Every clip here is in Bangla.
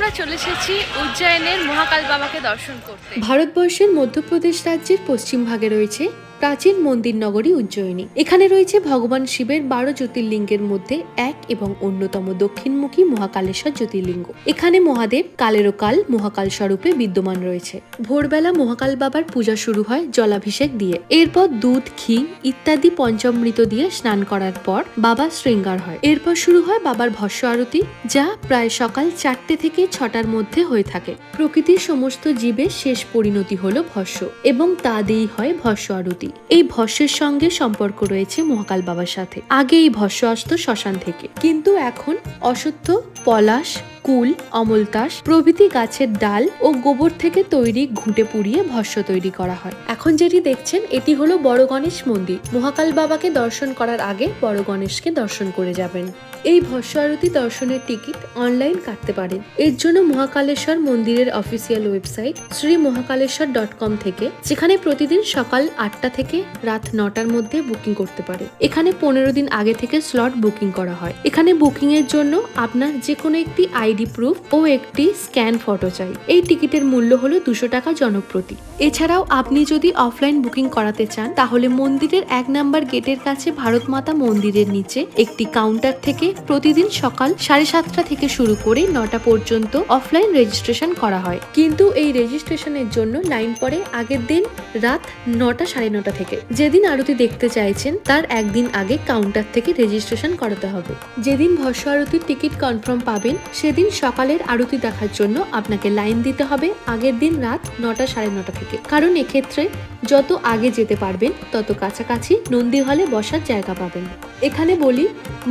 আমরা চলে এসেছি উজ্জয়নের মহাকাল বাবাকে দর্শন করতে। ভারতবর্ষের মধ্যপ্রদেশ রাজ্যের পশ্চিম ভাগে রয়েছে প্রাচীন মন্দির নগরী উজ্জয়িনী। এখানে রয়েছে ভগবান শিবের 12 জ্যোতির্লিঙ্গের মধ্যে এক এবং অন্যতম দক্ষিণমুখী মহাকালেশ্বর জ্যোতির্লিঙ্গ। এখানে মহাদেব কালেরও কাল মহাকাল স্বরূপে বিদ্যমান রয়েছে। ভোরবেলা মহাকাল বাবার পূজা শুরু হয় জলাভিষেক দিয়ে। এরপর দুধ, ঘি ইত্যাদি পঞ্চামৃত দিয়ে স্নান করার পর বাবা শৃঙ্গার হয়। এরপর শুরু হয় বাবার ভস্য আরতি, যা প্রায় সকাল 4টে থেকে 6টার মধ্যে হয়ে থাকে। প্রকৃতির সমস্ত জীবের শেষ পরিণতি হলো ভস্য এবং তা দিয়েই হয় ভস্য আরতি। এই ভস্যের সঙ্গে সম্পর্ক রয়েছে মহাকাল বাবার সাথে। আগে এই ভস্য আসতো শ্মশান থেকে, কিন্তু এখন অশ্বত্থ, পলাশ, কুল, অমলতাস প্রভৃতি গাছের ডাল ও গোবর থেকে তৈরি ঘুঁটে পুড়িয়ে ভস্য তৈরি করা হয়। এখন যেটি দেখছেন এটি হলো বড় গণেশ মন্দির। মহাকাল বাবাকে দর্শন করার আগে বড় গণেশকে দর্শন করে যাবেন। এই ভস্য আরতি দর্শনের টিকিট অনলাইন কাটতে পারেন। এর জন্য মহাকালেশ্বর মন্দিরের অফিসিয়াল ওয়েবসাইট শ্রীমহাকালেশ্বর.com থেকে, যেখানে প্রতিদিন সকাল 8টা থেকে রাত 9টার মধ্যে বুকিং করতে পারে। এখানে 15 দিন আগে থেকে স্লট বুকিং করা হয়। এখানে বুকিং এর জন্য আপনার যে কোনো একটি আইডি প্রুফ ও একটি স্ক্যান ফটো চাই। এই টিকিটের মূল্য হলো 200 টাকা জনপ্রতি। এছাড়াও আপনি যদি অফলাইন বুকিং করাতে চান, তাহলে মন্দিরের 1 নাম্বার গেটের কাছে ভারত মাতা মন্দিরের নিচে একটি কাউন্টার থেকে প্রতিদিন সকাল 7:30 থেকে শুরু করে 9টা পর্যন্ত অফলাইন রেজিস্ট্রেশন করা হয়। কিন্তু এই রেজিস্ট্রেশনের জন্য লাইন পড়ে আগের দিন রাত 9টা 9:30 থেকে। যেদিন আরতি দেখতে চাইছেন তার একদিন আগে কাউন্টার থেকে রেজিস্ট্রেশন করাতে হবে। যেদিন ভস্য আরতির টিকিট কনফার্ম পাবেন, সেদিন সকালের আরতি দেখার জন্য আপনাকে লাইন দিতে হবে আগের দিন রাত 9টা 9:30 থেকে। কারণ এক্ষেত্রে যত আগে যেতে পারবেন তত কাছাকাছি নন্দী হলে বসার জায়গা পাবেন। এখানে বলি,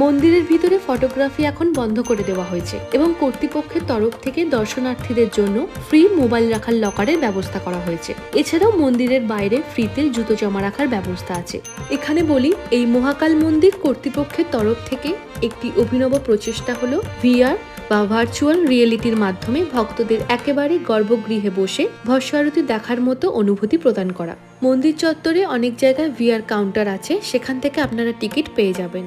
মন্দিরের ভিতরে ফটোগ্রাফি এখন বন্ধ করে দেওয়া হয়েছে এবং কর্তৃপক্ষের তরফ থেকে দর্শনার্থীদের জন্য ফ্রি মোবাইল রাখার লকারের ব্যবস্থা করা হয়েছে। এছাড়াও মন্দিরের বাইরে ফ্রিতে জুতো জমা রাখার ব্যবস্থা আছে। এখানে বলি, এই মহাকাল মন্দির কর্তৃপক্ষের তরফ থেকে একটি অভিনব প্রচেষ্টা হলো ভিআর বা ভার্চুয়াল রিয়েলিটির মাধ্যমে ভক্তদের একেবারে গর্ভগৃহে বসে ভস্য আরতি দেখার মতো অনুভূতি প্রদান করা। মন্দির চত্বরে অনেক জায়গায় ভিআর কাউন্টার আছে, সেখান থেকে আপনারা টিকিট পেয়ে যাবেন।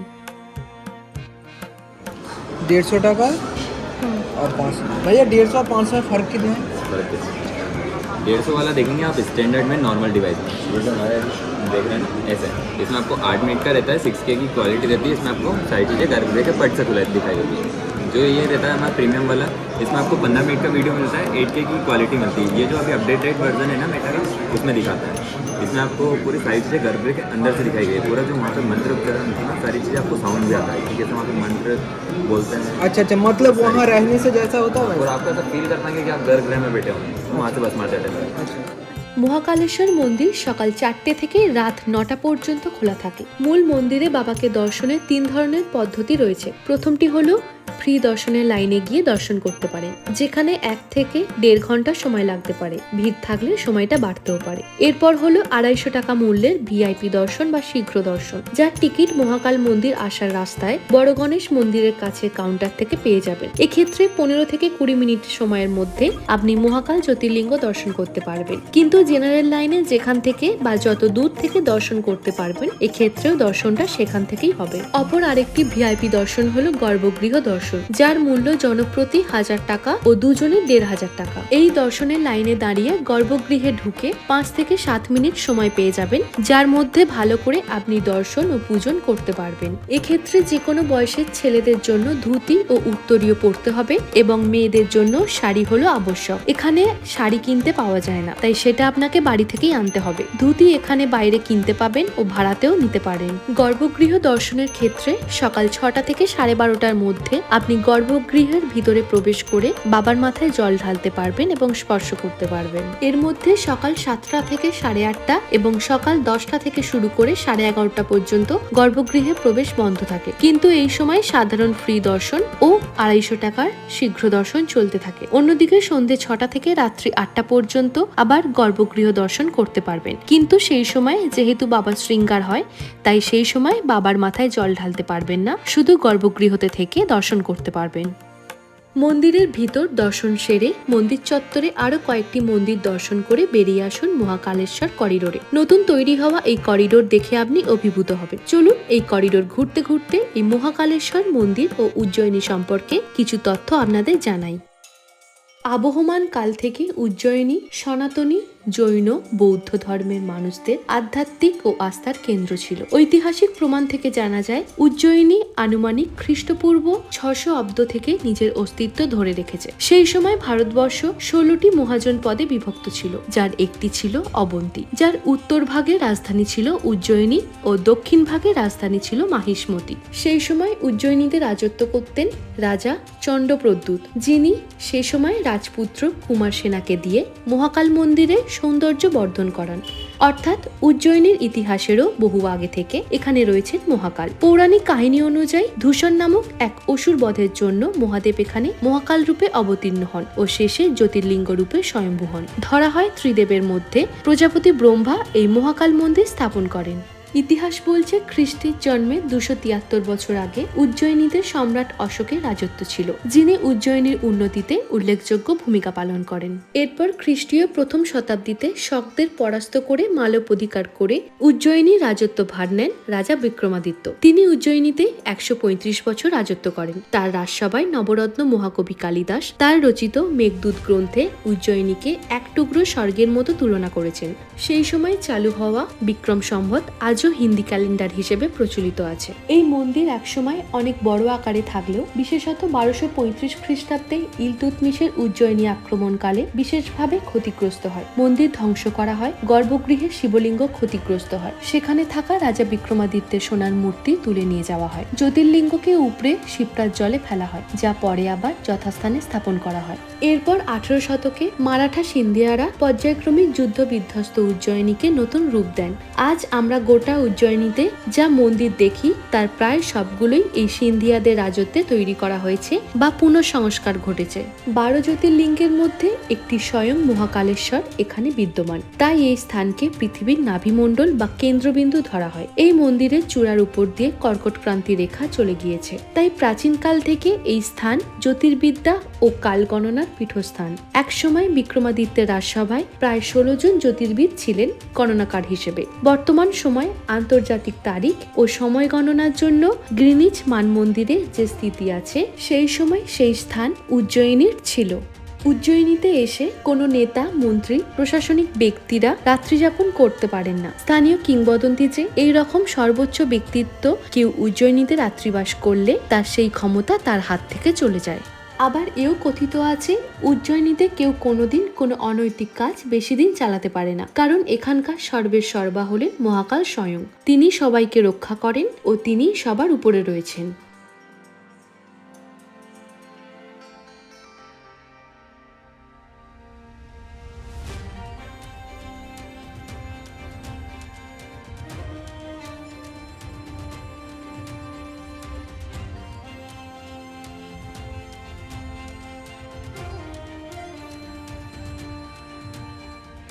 150 টাকা और 500। भैया 150 और 500 में फ़र्क कितना है? फर्क है 150 वाला देखेंगे आप स्टैंडर्ड में नॉर्मल डिवाइस में, ये जो हमारे देख रहे हैं ना ऐसे है। इसमें आपको 8 मिनट का रहता है, 6K की क्वालिटी रहती है। इसमें आपको सारी चीज़ें घर के पट से खुला दिखाई देती है। जो ये रहता है हमारा प्रीमियम वाला, इसमें आपको 15 मिनट का वीडियो मिलता है, 8K की क्वालिटी मिलती है। ये जो अभी अपडेटेड वर्जन है ना मेटा का, उसमें दिखाता है। इसमें आपको पूरी सारी चीज़ें गर्भगृह के अंदर से दिखाई गई है। पूरा जो वहाँ पे मंत्र उच्चारण होती है ना, सारी चीज़ें आपको साउंड भी आता है कि कैसे वहाँ पे मंत्र बोलते हैं। अच्छा अच्छा, मतलब वहाँ रहने से जैसा होता है और वैसा? आपको ऐसा फील कर पाएंगे कि आप गर्भगृह में बैठे होंगे, वहाँ से बस मारते हैं। अच्छा। মহাকালেশ্বর মন্দির সকাল 4টে থেকে রাত 9টা পর্যন্ত খোলা থাকে। মূল মন্দিরে বাবাকে দর্শনের 3 ধরনের পদ্ধতি রয়েছে। প্রথমটি হলো ফ্রি দর্শনের লাইনে গিয়ে দর্শন করতে পারেন, যেখানে 1 থেকে 1.5 ঘন্টা সময় লাগতে পারে, ভিড় থাকলে সময়টা বাড়তেও পারে। এরপর হলো 250 টাকা মূল্যের ভিআইপি দর্শন বা শীঘ্র দর্শন, যার টিকিট মহাকাল মন্দির আসার রাস্তায় বড় গণেশ মন্দিরের কাছে কাউন্টার থেকে পেয়ে যাবেন। এক্ষেত্রে 15 থেকে 20 মিনিট সময়ের মধ্যে আপনি মহাকাল জ্যোতির্লিঙ্গ দর্শন করতে পারবেন। কিন্তু জেনারেল লাইনে যেখান থেকে বা যত দূর থেকে দর্শন করতে পারবেন, এক্ষেত্রেও দর্শনটা সেখান থেকেই হবে। অপর আরেকটি ভিআইপি দর্শন হলো গর্ভগৃহ দর্শন, যার মূল্য জনপ্রতি 1000 টাকা ও দুজনে 1500 টাকা। এই দর্শনের লাইনে দাঁড়িয়ে গর্ভগৃহে ঢুকে 5 থেকে 7 মিনিট সময় পেয়ে যাবেন, যার মধ্যে ভালো করে আপনি দর্শন ও পূজন করতে পারবেন। এক্ষেত্রে যে কোনো বয়সের ছেলেদের জন্য ধুতি ও উত্তরীয় পরতে হবে এবং মেয়েদের জন্য শাড়ি হলো আবশ্যক। এখানে শাড়ি কিনতে পাওয়া যায় না, তাই সেটা আপনাকে বাড়ি থেকেই আনতে হবে। ধুতি এখানে বাইরে কিনতে পাবেন ও ভাড়াতেও নিতে পারেন। গর্ভগৃহ দর্শনের ক্ষেত্রে সকাল 6টা থেকে 12:30টার মধ্যে আপনি গর্ভগৃহের ভিতরে প্রবেশ করে বাবার মাথায় জল ঢালতে পারবেন এবং স্পর্শ করতে পারবেন। এর মধ্যে সকাল 7টা থেকে 8:30 এবং সকাল 10টা থেকে শুরু করে 11:30 পর্যন্ত গর্ভগৃহে প্রবেশ বন্ধ থাকে। কিন্তু এই সময় সাধারণ ফ্রি দর্শন ও 250 টাকার শীঘ্র দর্শন চলতে থাকে। অন্যদিকে সন্ধ্যে 6টা থেকে রাত্রি 8টা পর্যন্ত আবার গর্ভগৃহ দর্শন করতে পারবেন। কিন্তু সেই সময় যেহেতু বাবার শৃঙ্গার হয়, তাই সেই সময় বাবার মাথায় জল ঢালতে পারবেন না, শুধু গর্ভগৃহতে থেকে দর্শন করতে পারবেন। মন্দিরের ভিতর দর্শন সেরে মন্দির চত্বরে আরো কয়েকটি মন্দির দর্শন করে বেরিয়ে আসুন মহাকালেশ্বর করিডোরে। নতুন তৈরি হওয়া এই করিডোর দেখে আপনি অভিভূত হবেন। চলুন এই করিডোর ঘুরতে ঘুরতে এই মহাকালেশ্বর মন্দির ও উজ্জয়িনী সম্পর্কে কিছু তথ্য আপনাদের জানাই। আবহমান কাল থেকে উজ্জয়িনী সনাতনী জৈন বৌদ্ধ ধর্মের মানুষদের আধ্যাত্মিক ও আস্থার কেন্দ্র ছিল। ঐতিহাসিক প্রমাণ থেকে জানা যায় উজ্জয়িনী আনুমানিক খ্রিস্টপূর্ব 600 অব্দ থেকে নিজের অস্তিত্ব ধরে রেখেছে। সেই সময় ভারতবর্ষ 16টি মহাজন পদে বিভক্ত ছিল, যার একটি ছিল অবন্তী, যার উত্তর ভাগে রাজধানী ছিল উজ্জয়িনী ও দক্ষিণ ভাগে রাজধানী ছিল মাহিষ্মতি। সেই সময় উজ্জয়িনীতে রাজত্ব করতেন রাজা চন্ডপ্রদ্যুৎ, যিনি সে সময় রাজপুত্র কুমার সেনাকে দিয়ে মহাকাল মন্দিরে সৌন্দর্য বর্ধন করান। অর্থাৎ উজ্জয়িনীর ইতিহাসেরও বহু আগে থেকে এখানে রয়েছেন মহাকাল। পৌরাণিক কাহিনী অনুযায়ী ধূষণ নামক এক অসুর বধের জন্য মহাদেব এখানে মহাকাল রূপে অবতীর্ণ হন ও শেষে জ্যোতির্লিঙ্গ রূপে স্বয়ম্ভু হন। ধরা হয় ত্রিদেবের মধ্যে প্রজাপতি ব্রহ্মা এই মহাকাল মন্দির স্থাপন করেন। ইতিহাস বলছে খ্রিস্টের জন্মে 273 বছর আগে উজ্জয়িনীতে সম্রাট অশোকের রাজত্ব ছিল, যিনি উজ্জয়িনীর উন্নতিতে উল্লেখযোগ্য ভূমিকা পালন করেন। এরপর খ্রিস্টীয় প্রথম শতাব্দীতে শকদের পরাস্ত করে মালব অধিকার করে উজ্জয়িনীর রাজত্ব ভার নেন রাজা বিক্রমাদিত্য। তিনি উজ্জয়িনীতে 135 বছর রাজত্ব করেন। তার রাজসভায় নবরত্ন মহাকবি কালিদাস তার রচিত মেঘদূত গ্রন্থে উজ্জয়িনীকে এক টুকরো স্বর্গের মতো তুলনা করেছেন। সেই সময় চালু হওয়া বিক্রম সম্বত আজ হিন্দি ক্যালেন্ডার হিসেবে প্রচলিত আছে। এই মন্দির একসময় অনেক বড় আকারে থাকলেও বিশেষত 1235 খ্রিস্টাব্দে ইলতুৎমিশের উজ্জয়িনী আক্রমণকালে বিশেষভাবে ক্ষতিগ্রস্ত হয়। মন্দির ধ্বংস করা হয়, গর্ভগৃহে শিবলিঙ্গ ক্ষতিগ্রস্ত হয়। সেখানে থাকা রাজা বিক্রমাদিত্যের সোনার মূর্তি তুলে নিয়ে যাওয়া হয়। জ্যোতির্লিঙ্গকে উপড়ে শিপ্রার জলে ফেলা হয়, যা পরে আবার যথাস্থানে স্থাপন করা হয়। এরপর 18 শতকে মারাঠা সিন্ধিয়ারা পর্যায়ক্রমিক যুদ্ধ বিধ্বস্ত উজ্জয়িনীকে নতুন রূপ দেন। আজ আমরা গোটা উজ্জয়িনীতে যা মন্দির দেখি তার প্রায় সবগুলোই এই সিন্ধিয়াদের রাজত্বে তৈরি করা হয়েছে বা পুনঃসংস্কার ঘটেছে। 12 জ্যোতির্লিঙ্গের মধ্যে একটি স্বয়ং মহাকালেশ্বর এখানে বিদ্যমান, তাই এই স্থানকে পৃথিবীর নাভিমণ্ডল বা কেন্দ্রবিন্দু ধরা হয়। এই মন্দিরের চূড়ার উপর দিয়ে কর্কটক্রান্তি রেখা চলে গিয়েছে, তাই প্রাচীনকাল থেকে এই স্থান জ্যোতির্বিদ্যা ও কাল গণনার পীঠস্থান। একসময় বিক্রমাদিত্যের রাজসভায় প্রায় 16 জন জ্যোতির্বিদ ছিলেন গণনাকার হিসেবে। বর্তমান সময় আন্তর্জাতিক তারিখ ও সময় গণনার জন্য গ্রিনিচ মানমন্দিরে যে স্থিতি আছে, সেই সময় সেই স্থান উজ্জয়িনীর ছিল। উজ্জয়িনীতে এসে কোনো নেতা, মন্ত্রী, প্রশাসনিক ব্যক্তিরা রাত্রিযাপন করতে পারেন না। স্থানীয় কিংবদন্তি যে এই রকম সর্বোচ্চ ব্যক্তিত্ব কেউ উজ্জয়িনীতে রাত্রিবাস করলে তার সেই ক্ষমতা তার হাত থেকে চলে যায়। আবার এও কথিত আছে উজ্জয়িনীতে কেউ কোনোদিন কোনো অনৈতিক কাজ বেশি দিন চালাতে পারে না, কারণ এখানকার সর্বের সর্বা হলেন মহাকাল স্বয়ং। তিনি সবাইকে রক্ষা করেন ও তিনি সবার উপরে রয়েছেন।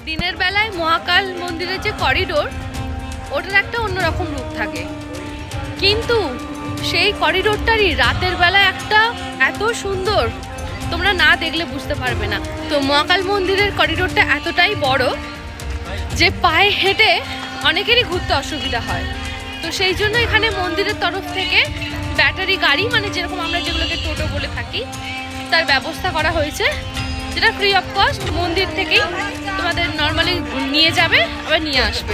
দিনের বেলায় মহাকাল মন্দিরের যে করিডোর, ওটার একটা অন্যরকম রূপ থাকে, কিন্তু সেই করিডোরটারই রাতের বেলায় একটা এত সুন্দর, তোমরা না দেখলে বুঝতে পারবে না। তো মহাকাল মন্দিরের করিডোরটা এতটাই বড় যে পায়ে হেঁটে অনেকেরই ঘুরতে অসুবিধা হয়। তো সেই জন্য এখানে মন্দিরের তরফ থেকে ব্যাটারি গাড়ি, মানে যেরকম আমরা যেগুলোকে টোটো বলে থাকি, তার ব্যবস্থা করা হয়েছে, যেটা ফ্রি অফ কস্ট মন্দির থেকেই তোমাদের নর্মালি নিয়ে যাবে আবার নিয়ে আসবে।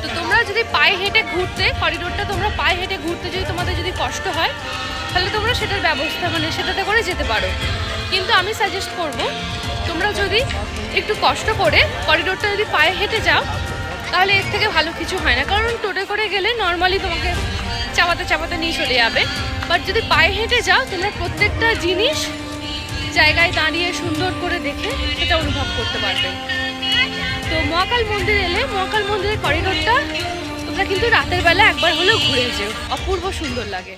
তো তোমরা যদি পায়ে হেঁটে ঘুরতে, করিডোরটা তোমরা পায়ে হেঁটে ঘুরতে যদি তোমাদের যদি কষ্ট হয়, তাহলে তোমরা সেটার ব্যবস্থা মানে সেটাতে করে যেতে পারো। কিন্তু আমি সাজেস্ট করব তোমরা যদি একটু কষ্ট করে করিডোরটা যদি পায়ে হেঁটে যাও, তাহলে এর থেকে ভালো কিছু হয় না। কারণ টোটো করে গেলে নর্মালি তোমাকে চাপাতে চাপাতে নিয়ে চলে যাবে, বাট যদি পায়ে হেঁটে যাও তোমরা প্রত্যেকটা জিনিস জায়গায় দাঁড়িয়ে সুন্দর করে দেখে সেটা অনুভব করতে পারবে। তো মহাকাল মন্দির এলে মহাকাল মন্দিরের করিডোরটা তোমরা কিন্তু রাতের বেলা একবার হলেও ঘুরে যেও, অপূর্ব সুন্দর লাগে।